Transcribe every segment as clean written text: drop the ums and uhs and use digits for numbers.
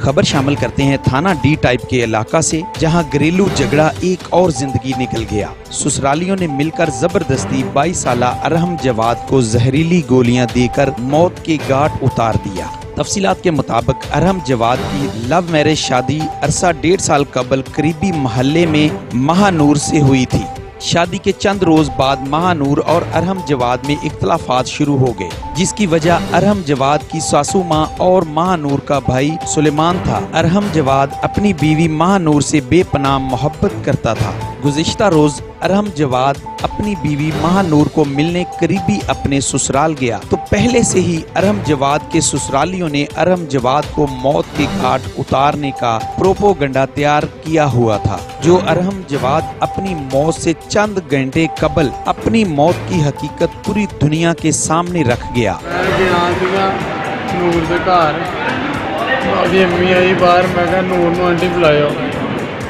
खबर शामिल करते हैं थाना डी टाइप के इलाका से, जहां घरेलू झगड़ा एक और जिंदगी निकल गया। ससुरालियों ने मिलकर जबरदस्ती 22 साला अरहम जवाद को जहरीली गोलियां देकर मौत के घाट उतार दिया। तफसीलात के मुताबिक अरहम जवाद की लव मैरिज शादी अरसा 1.5 साल कबल करीबी मोहल्ले में महानूर से हुई थी। शादी के चंद रोज बाद महानूर और अरहम जवाद में इख्तलाफात शुरू हो गए, जिसकी वजह अरहम जवाद की सासू माँ और महानूर का भाई सुलेमान था। अरहम जवाद अपनी बीवी महानूर से बेपनाह मोहब्बत करता था। गुज़िश्ता रोज अरहम जवाद अपनी बीवी महानूर को मिलने करीबी अपने ससुराल गया तो पहले से ही अरहम जवाद के ससुरालियों ने अरहम जवाद को मौत के घाट उतारने का प्रोपोगंडा तैयार किया हुआ था, जो अरहम जवाद अपनी मौत से चंद घंटे कबल अपनी मौत की हकीकत पूरी दुनिया के सामने रख गया। ਨੂਰ ਦੇ ਘਰ ਉਹਦੀ ਅੰਮੀ ਆਈ ਬਾਹਰ, ਮੈਂ ਕਿਹਾ ਨੂਰ ਨੂੰ ਆਂਟੀ ਬੁਲਾਇਓ,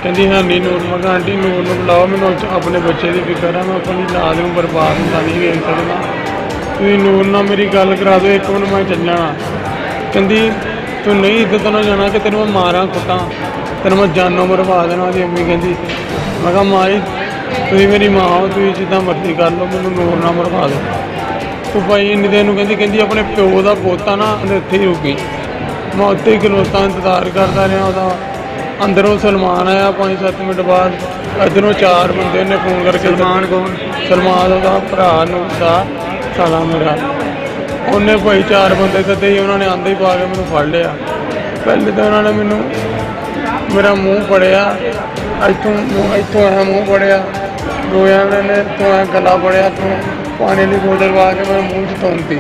ਕਹਿੰਦੀ ਹੈ ਨਹੀਂ ਨੂਰ। ਮੈਂ ਕਿਹਾ ਆਂਟੀ ਨੂਰ ਨੂੰ ਬੁਲਾਓ, ਮੈਨੂੰ ਆਪਣੇ ਬੱਚੇ ਦੀ ਫਿਕਰ ਹੈ, ਮੈਂ ਆਪਣੀ ਲਾਦ ਨੂੰ ਬਰਬਾਦ ਹੁੰਦਾ ਨਹੀਂ ਵੇਖ ਸਕਦਾ, ਤੁਸੀਂ ਨੂਰ ਨਾਲ ਮੇਰੀ ਗੱਲ ਕਰਾ ਦਿਓ, ਇੱਕ ਮਿੰਟ ਮੈਂ ਚੱਲ ਜਾਣਾ। ਕਹਿੰਦੀ ਤੂੰ ਨਹੀਂ ਇੱਦਾਂ ਨਾ ਜਾਣਾ ਕਿ ਤੈਨੂੰ ਮੈਂ ਮਾਰਾਂ ਕੁੱਟਾਂ, ਤੈਨੂੰ ਮੈਂ ਜਾਨੋਂ ਮਰਵਾ ਦੇਣਾ। ਉਹਦੀ ਅੰਮੀ ਕਹਿੰਦੀ, ਮੈਂ ਕਿਹਾ ਮਾਈ ਤੁਸੀਂ ਮੇਰੀ ਮਾਂ ਹੋ, ਤੁਸੀਂ ਜਿੱਦਾਂ ਮਰਜ਼ੀ ਕਰ ਲਓ, ਮੈਨੂੰ ਨੂਰ ਨਾਲ ਮਰਵਾ ਦਿਓ। ਉਹ ਭਾਈ ਇੰਨੀ ਦੇਰ ਨੂੰ ਕਹਿੰਦੀ ਆਪਣੇ ਪਿਓ ਦਾ ਪੋਤਾ ਨਾ ਇੱਥੇ ਹੀ ਰੁਕੀ। ਮੈਂ ਉੱਥੇ ਹੀ ਖਲੋਤਾ ਇੰਤਜ਼ਾਰ ਕਰਦਾ ਰਿਹਾ ਉਹਦਾ। ਅੰਦਰੋਂ ਸਲਮਾਨ ਆਇਆ 5-7 ਮਿੰਟ ਬਾਅਦ, ਇੱਧਰੋਂ 4 ਬੰਦੇ ਨੇ ਫੋਨ ਕਰਕੇ। ਸਲਮਾਨ ਕੌਣ? ਸਲਮਾਨ ਉਹਦਾ ਭਰਾ ਨੂਰ ਦਾ ਸਾਲਾ ਮੇਰਾ। ਉਹਨੇ ਭਾਈ 4 ਬੰਦੇ ਸੱਦੇ ਹੀ, ਉਹਨਾਂ ਨੇ ਆਂਦੇ ਹੀ ਪਾ ਕੇ ਮੈਨੂੰ ਫੜ ਲਿਆ। ਪਹਿਲੇ ਤਾਂ ਉਹਨਾਂ ਨੇ ਮੈਨੂੰ ਮੇਰਾ ਮੂੰਹ ਫੜਿਆ, ਇੱਥੋਂ ਐਂ ਮੂੰਹ ਫੜਿਆ, ਰੋਇਆ ਨੇ ਇੱਥੋਂ ਐਂ ਗਲਾ ਫੜਿਆ, ਇੱਥੋਂ ਪਾਣੀ ਦੀ ਬੋਤਲ ਪਾ ਕੇ ਮੇਰੇ ਮੂੰਹ 'ਚ ਧੁੰਨਤੀ।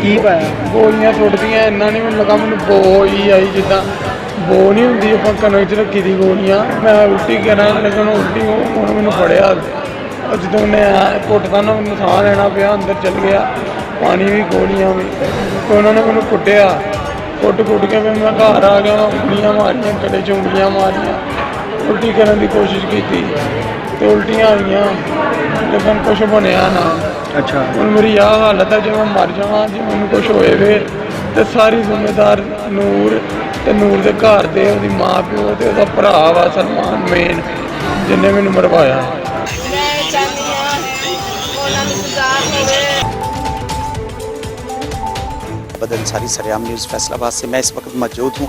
ਕੀ ਪਾਇਆ? ਗੋਲੀਆਂ ਟੁੱਟਦੀਆਂ, ਇੰਨਾ ਨਹੀਂ ਮੈਨੂੰ ਲੱਗਾ, ਮੈਨੂੰ ਬੋ ਹੀ ਆਈ, ਜਿੱਦਾਂ ਬੋ ਨਹੀਂ ਹੁੰਦੀ ਆਪਾਂ ਕਣਕ 'ਚ ਰੱਖੀ ਦੀ ਗੋਲੀਆਂ। ਮੈਂ ਉਲਟੀ ਕਰਾਂ ਲੇਕਿਨ ਉਲਟੀ ਹੁਣ ਮੈਨੂੰ ਫੜਿਆ। ਜਦੋਂ ਉਹਨੇ ਘੁੱਟਦਾ ਨਾ ਮੈਨੂੰ ਸਾਹ ਲੈਣਾ ਪਿਆ, ਅੰਦਰ ਚੱਲ ਗਿਆ ਪਾਣੀ ਵੀ ਗੋਲੀਆਂ ਵੀ। ਅਤੇ ਉਹਨਾਂ ਨੇ ਮੈਨੂੰ ਕੁੱਟਿਆ, ਕੁੱਟ ਕੇ ਫਿਰ ਮੈਂ ਘਰ ਆ ਗਿਆ। ਉਂਗਲੀਆਂ ਮਾਰੀਆਂ, ਗਲੇ 'ਚ ਉਂਗਲੀਆਂ ਮਾਰੀਆਂ, ਉਲਟੀ ਕਰਨ ਦੀ ਕੋਸ਼ਿਸ਼ ਕੀਤੀ ਅਤੇ ਉਲਟੀਆਂ ਆਈਆਂ, ਲੇਕਿਨ ਕੁਛ ਬਣਿਆ ਨਾ। ਅੱਛਾ, ਹੁਣ ਮੇਰੀ ਆਹ ਹਾਲਤ ਹੈ, ਜੇ ਮੈਂ ਮਰ ਜਾਵਾਂ, ਜੇ ਮੈਨੂੰ ਕੁਛ ਹੋਏ ਵੇ ਤੇ ਸਾਰੀ ਜ਼ਿੰਮੇਦਾਰ ਨੂਰ ਤੇ ਨੂਰ ਦੇ ਘਰ ਦੇ, ਉਹਦੀ ਮਾਂ ਪਿਓ ਤੇ ਉਹਦਾ ਭਰਾ ਵਾ ਸਲਮਾਨ ਮੇਨ, ਜਿਹਨੇ ਮੈਨੂੰ ਮਰਵਾਇਆ। बदल अंसारी सरेआम न्यूज़ फैसलाबाद से मैं इस वक्त मौजूद हूँ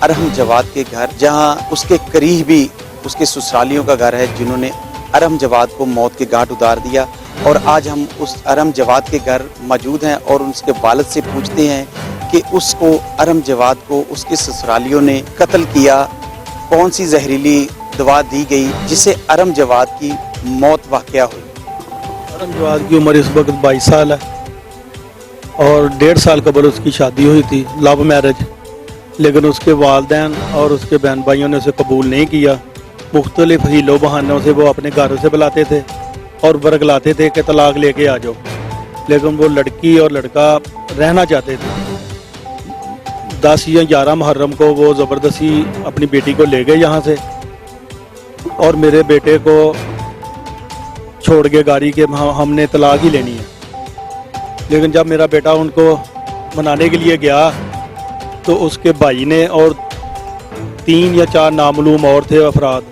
अरहम जवाद के घर, जहाँ उसके करीब ही उसके ससुरालियों का घर है, जिन्होंने अरहम जवाद को मौत के घाट उतार दिया। और आज हम उस अरहम जवाद के घर मौजूद हैं और उसके वालिद से पूछते हैं कि उसको अरहम जवाद को उसके ससुरालियों ने कत्ल किया, कौन सी जहरीली दवा दी गई जिससे अरहम जवाद की मौत वाक़या हुई। अरहम जवाद की उम्र इस वक्त 22 साल है और 1.5 साल कबल उसकी शादी हुई थी, लव मैरिज, लेकिन उसके वालिदैन और उसके बहन भाइयों ने उसे कबूल नहीं किया। मुख्तलिफ हीलों बहानों से वो अपने घरों से बुलाते थे और वर्गलाते थे कि तलाक लेके आ जाओ, लेकिन वो लड़की और लड़का रहना चाहते थे। 10 या 11 मुहर्रम को वो ज़बरदस्ती अपनी बेटी को ले गए यहाँ से और मेरे बेटे को छोड़ के गाड़ी के हमने तलाक ही लेनी है। लेकिन जब मेरा बेटा उनको मनाने के लिए गया तो उसके भाई ने और 3 या 4 नामालूम और थे अफराद,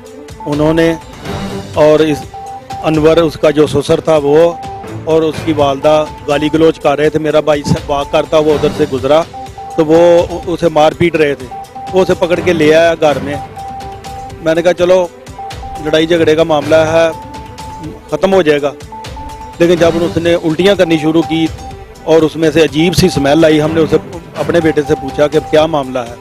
उन्होंने और इस अनवर उसका जो ससुर था वो और उसकी वालदा गाली गलोच कर रहे थे। मेरा भाई वाक करता वो उधर से गुजरा तो वो उसे मार पीट रहे थे। वो उसे पकड़ के ले आया घर में। मैंने कहा चलो लड़ाई झगड़े का मामला है, ख़त्म हो जाएगा। लेकिन जब उसने उल्टियाँ करनी शुरू की और उसमें से अजीब सी स्मेल आई, हमने उसे अपने बेटे से पूछा कि क्या मामला है।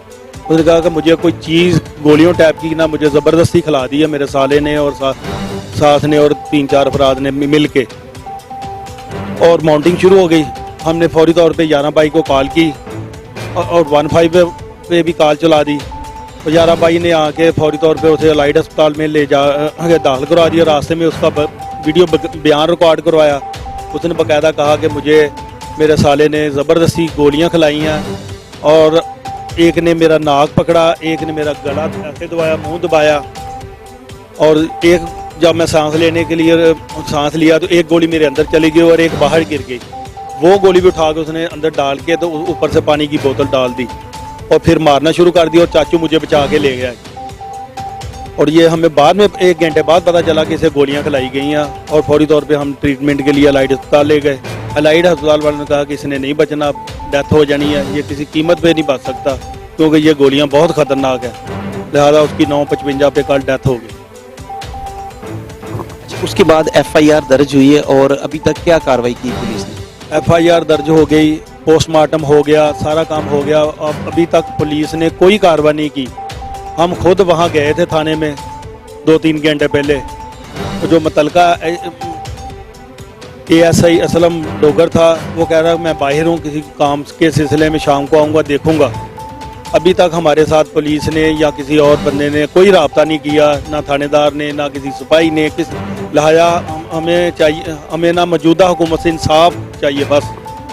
उसने कहा कि मुझे कोई चीज़ गोलियों टाइप की ना मुझे ज़बरदस्ती खिला दी है मेरे साले ने और सास ने और 3-4 अफराद ने मिल के, और माउंटिंग शुरू हो गई। हमने फौरी तौर पे 11 भाई को कॉल की और 15 पे भी कॉल चला दी। और 11 भाई ने आके फौरी तौर पे उसे अलाइड अस्पताल में ले जा दाखिल करवा दिया। रास्ते में उसका वीडियो बयान रिकॉर्ड करवाया। उसने बाकायदा कहा कि मुझे मेरे साले ने ज़बरदस्ती गोलियां खिलाई हैं और एक ने मेरा नाक पकड़ा, एक ने मेरा गला ऐसे दबाया, मुंह दबाया, और एक जब मैं सांस लेने के लिए सांस लिया तो एक गोली मेरे अंदर चली गई और एक बाहर गिर गई। वो गोली भी उठा के उसने अंदर डाल के तो ऊपर से पानी की बोतल डाल दी और फिर मारना शुरू कर दिया और चाचू मुझे बचा के ले गया। और ये हमें बाद में 1 घंटे बाद पता चला कि इसे गोलियां खिलाई गई हैं और फौरी तौर पे हम ट्रीटमेंट के लिए अलाइड अस्पताल ले गए। अलाइड अस्पताल वालों ने कहा कि इसने नहीं बचना, डेथ हो जानी है, ये किसी कीमत पे नहीं बच सकता क्योंकि ये गोलियां बहुत ख़तरनाक है, लिहाजा उसकी 9:55 पे कल डेथ हो गई। उसके बाद FIR दर्ज हुई है और अभी तक क्या कार्रवाई की पुलिस ने? FIR दर्ज हो गई, पोस्टमार्टम हो गया, सारा काम हो गया। अब अभी तक पुलिस ने कोई कार्रवाई नहीं की। हम खुद वहाँ गए थे थाने में 2-3 घंटे पहले, तो जो मुतलका ASI असलम डोगर था वो कह रहा मैं बाहर हूँ, किसी काम के सिलसिले में शाम को आऊँगा, देखूँगा। अभी तक हमारे साथ पुलिस ने या किसी और बंदे ने कोई रब्ता नहीं किया, ना थानेदार ने ना किसी सिपाही ने। लिहाजा हमें चाहिए, हमें ना मौजूदा हुकूमत से इंसाफ चाहिए, बस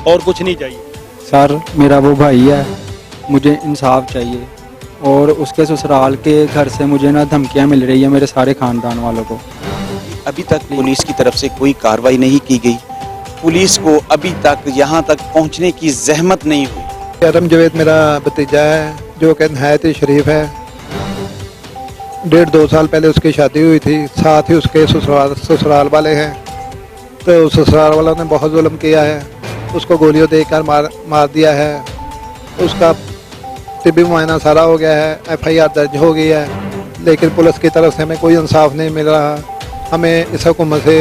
और कुछ नहीं चाहिए। सर मेरा वो भाई है, मुझे इंसाफ चाहिए और उसके ससुराल के घर से मुझे ना धमकियां मिल रही है मेरे सारे ख़ानदान वालों को। अभी तक पुलिस की तरफ से कोई कार्रवाई नहीं की गई, पुलिस को अभी तक यहाँ तक पहुँचने की जहमत नहीं हुई। अरहम जवेद मेरा भतीजा है जो कि नहायत ही शरीफ है। 1.5-2 साल पहले उसकी शादी हुई थी, साथ ही उसके ससुराल वाले हैं, तो ससुराल वालों ने बहुत जुल्म किया है, उसको गोलियों देकर मार दिया है। उसका तिब्बी मुआयना सारा हो गया है, FIR दर्ज हो गई है, लेकिन पुलिस की तरफ से हमें कोई इंसाफ नहीं मिल रहा। हमें इस हुकूमत से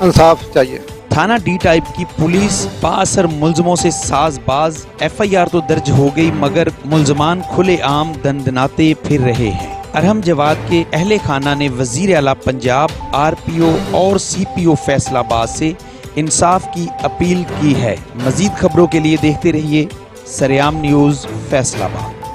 इंसाफ चाहिए। थाना D टाइप की पुलिस बाअसर मुल्जमों से साजबाज। FIR तो दर्ज हो गई मगर मुल्जमान खुले आम दंदनाते फिर रहे हैं। अरहम जवाद के अहले खाना ने वजीर आला पंजाब, RPO और CPO फैसलाबाद से इंसाफ की अपील की है। मजीद खबरों के लिए देखते रहिए सरेआम न्यूज़ फैसलाबाद।